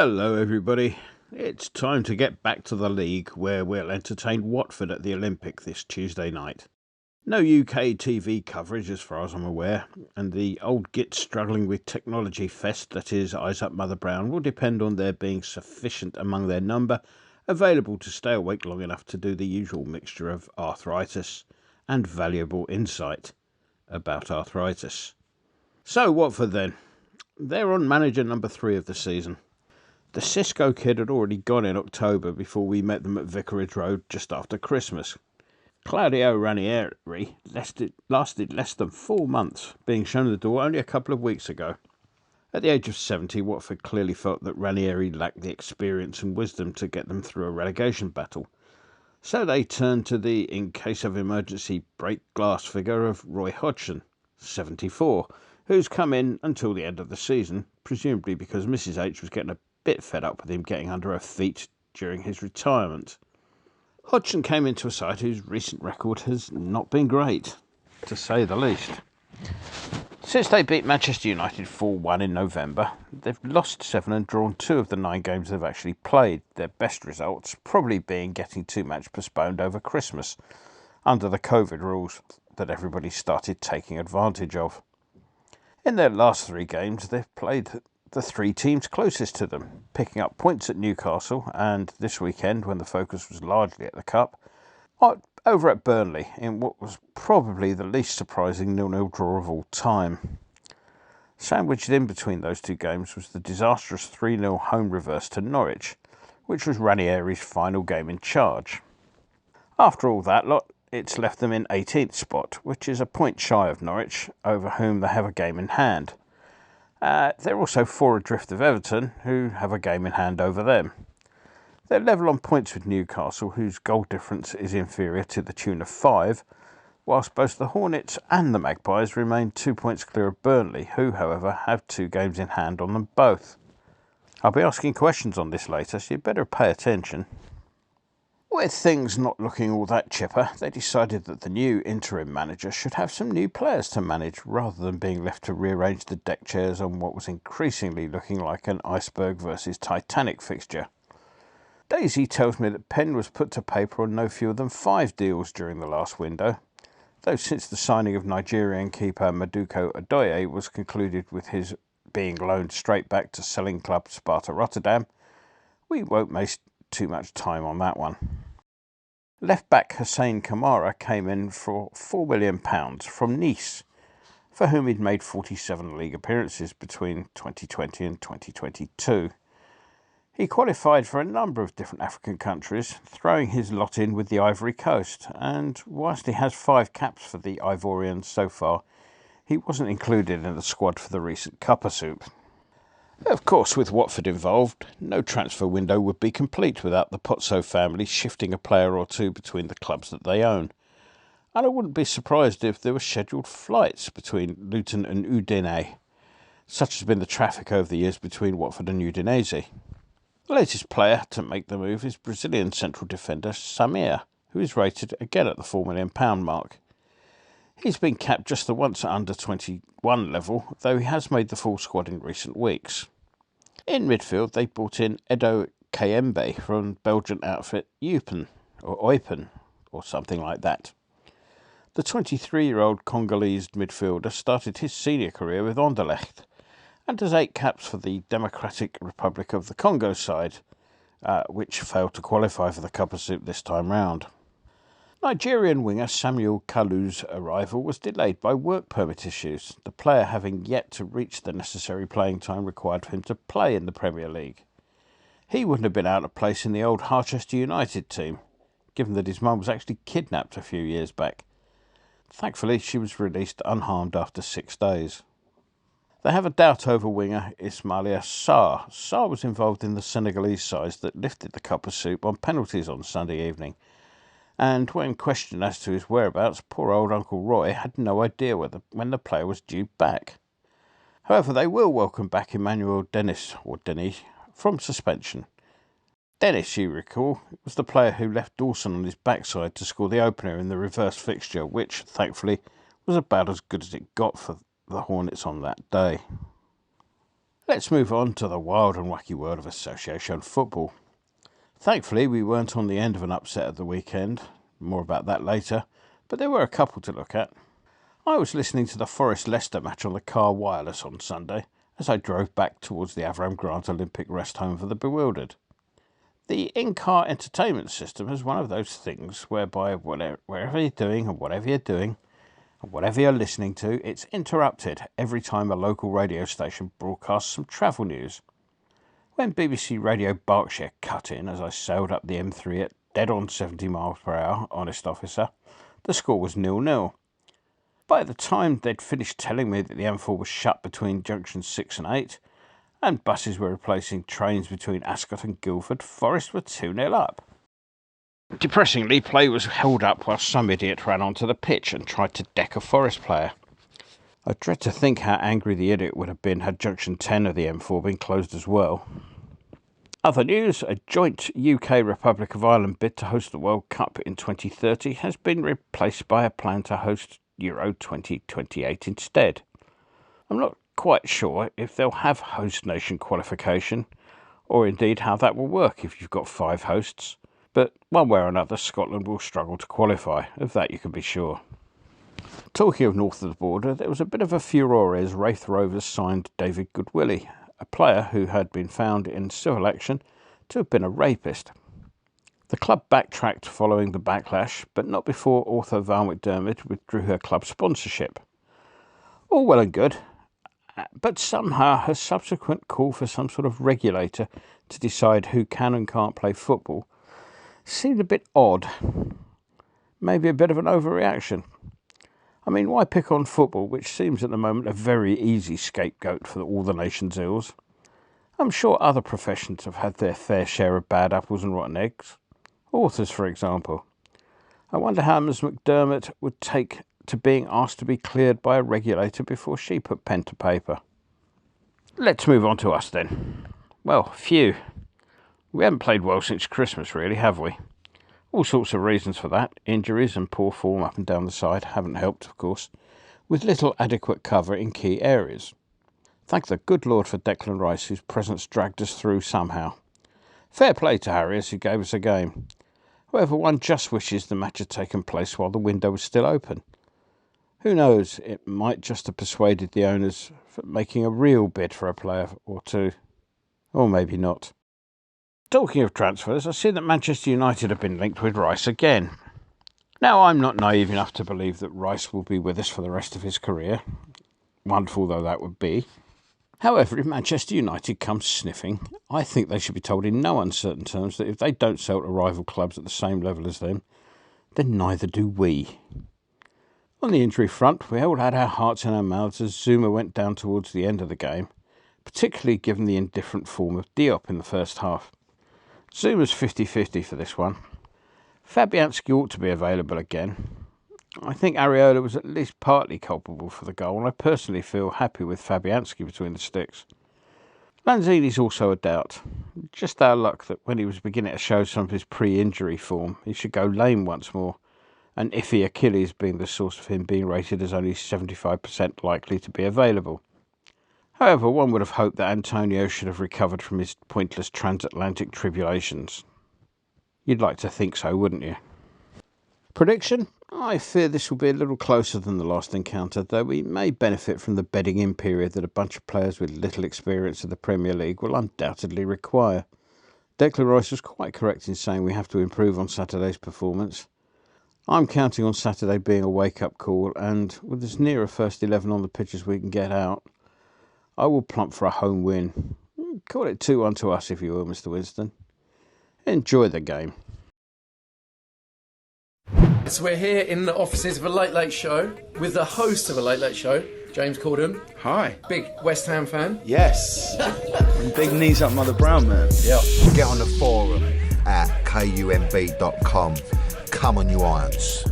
Hello everybody, it's time to get back to the league where we'll entertain Watford at the Olympic this Tuesday night. No UK TV coverage as far as I'm aware, and the old git struggling with technology fest that is Eyes Up Mother Brown will depend on there being sufficient among their number available to stay awake long enough to do the usual mixture of arthritis and valuable insight about arthritis. So Watford then, they're on manager number 3 of the season. The Cisco kid had already gone in October before we met them at Vicarage Road just after Christmas. Claudio Ranieri lasted less than 4 months, being shown the door only a couple of weeks ago. At the age of 70, Watford clearly felt that Ranieri lacked the experience and wisdom to get them through a relegation battle. So they turned to the, in case of emergency, break glass figure of Roy Hodgson, 74, who's come in until the end of the season, presumably because Mrs H was getting a bit fed up with him getting under her feet during his retirement. Hodgson came into a side whose recent record has not been great, to say the least. Since they beat Manchester United 4-1 in November, they've lost 7 and drawn 2 of the 9 games they've actually played, their best results probably being getting 2 matches postponed over Christmas, under the COVID rules that everybody started taking advantage of. In their last 3 games, they've played the 3 teams closest to them, picking up points at Newcastle and this weekend, when the focus was largely at the Cup, over at Burnley in what was probably the least surprising 0-0 draw of all time. Sandwiched in between those 2 games was the disastrous 3-0 home reverse to Norwich, which was Ranieri's final game in charge. After all that lot, it's left them in 18th spot, which is a point shy of Norwich, over whom they have a game in hand. They're also 4 adrift of Everton, who have a game in hand over them. They're level on points with Newcastle, whose goal difference is inferior to the tune of 5, whilst both the Hornets and the Magpies remain 2 points clear of Burnley, who, however, have 2 games in hand on them both. I'll be asking questions on this later, so you'd better pay attention. With things not looking all that chipper, they decided that the new interim manager should have some new players to manage rather than being left to rearrange the deck chairs on what was increasingly looking like an iceberg versus Titanic fixture. Daisy tells me that pen was put to paper on no fewer than 5 deals during the last window, though since the signing of Nigerian keeper Maduka Odoye was concluded with his being loaned straight back to selling club Sparta Rotterdam, we won't waste too much time on that one. Left-back Hussein Kamara came in for £4 million from Nice, for whom he'd made 47 league appearances between 2020 and 2022. He qualified for a number of different African countries, throwing his lot in with the Ivory Coast, and whilst he has 5 caps for the Ivorians so far, he wasn't included in the squad for the recent Cuppa Soup. Of course, with Watford involved, no transfer window would be complete without the Pozzo family shifting a player or 2 between the clubs that they own. And I wouldn't be surprised if there were scheduled flights between Luton and Udine, such has been the traffic over the years between Watford and Udinese. The latest player to make the move is Brazilian central defender Samir, who is rated again at the £4 million mark. He's been capped just the once at under 21 level, though he has made the full squad in recent weeks. In midfield, they brought in Edo Kayembe from Belgian outfit Eupen, or something like that. The 23-year-old Congolese midfielder started his senior career with Anderlecht, and has 8 caps for the Democratic Republic of the Congo side, which failed to qualify for the Cuppa Soup this time round. Nigerian winger Samuel Kalu's arrival was delayed by work permit issues, the player having yet to reach the necessary playing time required for him to play in the Premier League. He wouldn't have been out of place in the old Harchester United team, given that his mum was actually kidnapped a few years back. Thankfully, she was released unharmed after 6 days. They have a doubt over winger Ismailia Sarr. Sarr was involved in the Senegalese sides that lifted the Cuppa Soup on penalties on Sunday evening, and when questioned as to his whereabouts, poor old Uncle Roy had no idea when the player was due back. However, they will welcome back Emmanuel Denis from suspension. Dennis, you recall, was the player who left Dawson on his backside to score the opener in the reverse fixture, which, thankfully, was about as good as it got for the Hornets on that day. Let's move on to the wild and wacky world of association football. Thankfully, we weren't on the end of an upset at the weekend. More about that later, but there were a couple to look at. I was listening to the Forest-Leicester match on the car wireless on Sunday as I drove back towards the Avram Grant Olympic Rest Home for the Bewildered. The in-car entertainment system is one of those things whereby wherever you're doing and whatever you're doing and whatever you're listening to, it's interrupted every time a local radio station broadcasts some travel news. When BBC Radio Berkshire cut in as I sailed up the M3 at dead on 70 miles per hour, honest officer, the score was 0-0. By the time they'd finished telling me that the M4 was shut between junctions 6 and 8, and buses were replacing trains between Ascot and Guildford, Forest were 2-0 up. Depressingly, play was held up while some idiot ran onto the pitch and tried to deck a Forest player. I dread to think how angry the idiot would have been had junction 10 of the M4 been closed as well. Other news, a joint UK-Republic of Ireland bid to host the World Cup in 2030 has been replaced by a plan to host Euro 2028 instead. I'm not quite sure if they'll have host nation qualification, or indeed how that will work if you've got 5 hosts, but one way or another Scotland will struggle to qualify, of that you can be sure. Talking of north of the border, there was a bit of a furore as Wraith Rovers signed David Goodwillie, a player who had been found in civil action to have been a rapist. The club backtracked following the backlash, but not before author Val McDermid withdrew her club sponsorship. All well and good, but somehow her subsequent call for some sort of regulator to decide who can and can't play football seemed a bit odd. Maybe a bit of an overreaction. I mean, why pick on football, which seems at the moment a very easy scapegoat for all the nation's ills? I'm sure other professions have had their fair share of bad apples and rotten eggs. Authors, for example. I wonder how Ms McDermott would take to being asked to be cleared by a regulator before she put pen to paper. Let's move on to us then. Well, phew. We haven't played well since Christmas, really, have we? All sorts of reasons for that. Injuries and poor form up and down the side haven't helped, of course, with little adequate cover in key areas. Thank the good Lord for Declan Rice, whose presence dragged us through somehow. Fair play to Harriers, who gave us a game. However, one just wishes the match had taken place while the window was still open. Who knows, it might just have persuaded the owners for making a real bid for a player or two. Or maybe not. Talking of transfers, I see that Manchester United have been linked with Rice again. Now, I'm not naive enough to believe that Rice will be with us for the rest of his career, wonderful though that would be. However, if Manchester United comes sniffing, I think they should be told in no uncertain terms that if they don't sell to rival clubs at the same level as them, then neither do we. On the injury front, we all had our hearts in our mouths as Zuma went down towards the end of the game, particularly given the indifferent form of Diop in the first half. Zuma's 50-50 for this one. Fabianski ought to be available again. I think Areola was at least partly culpable for the goal, and I personally feel happy with Fabianski between the sticks. Lanzini's also a doubt. Just our luck that when he was beginning to show some of his pre-injury form, he should go lame once more, and iffy Achilles being the source of him being rated as only 75% likely to be available. However, one would have hoped that Antonio should have recovered from his pointless transatlantic tribulations. You'd like to think so, wouldn't you? Prediction? I fear this will be a little closer than the last encounter, though we may benefit from the bedding-in period that a bunch of players with little experience of the Premier League will undoubtedly require. Declan Rice was quite correct in saying we have to improve on Saturday's performance. I'm counting on Saturday being a wake-up call, and with as near a first 11 on the pitch as we can get out, I will plump for a home win. Call it 2-1 to us, if you will, Mr. Winston. Enjoy the game. So we're here in the offices of a Late Late Show with the host of a Late Late Show, James Corden. Hi. Big West Ham fan. Yes. And big knees up Mother Brown, man. Yeah. Get on the forum at kumb.com. Come on, you irons.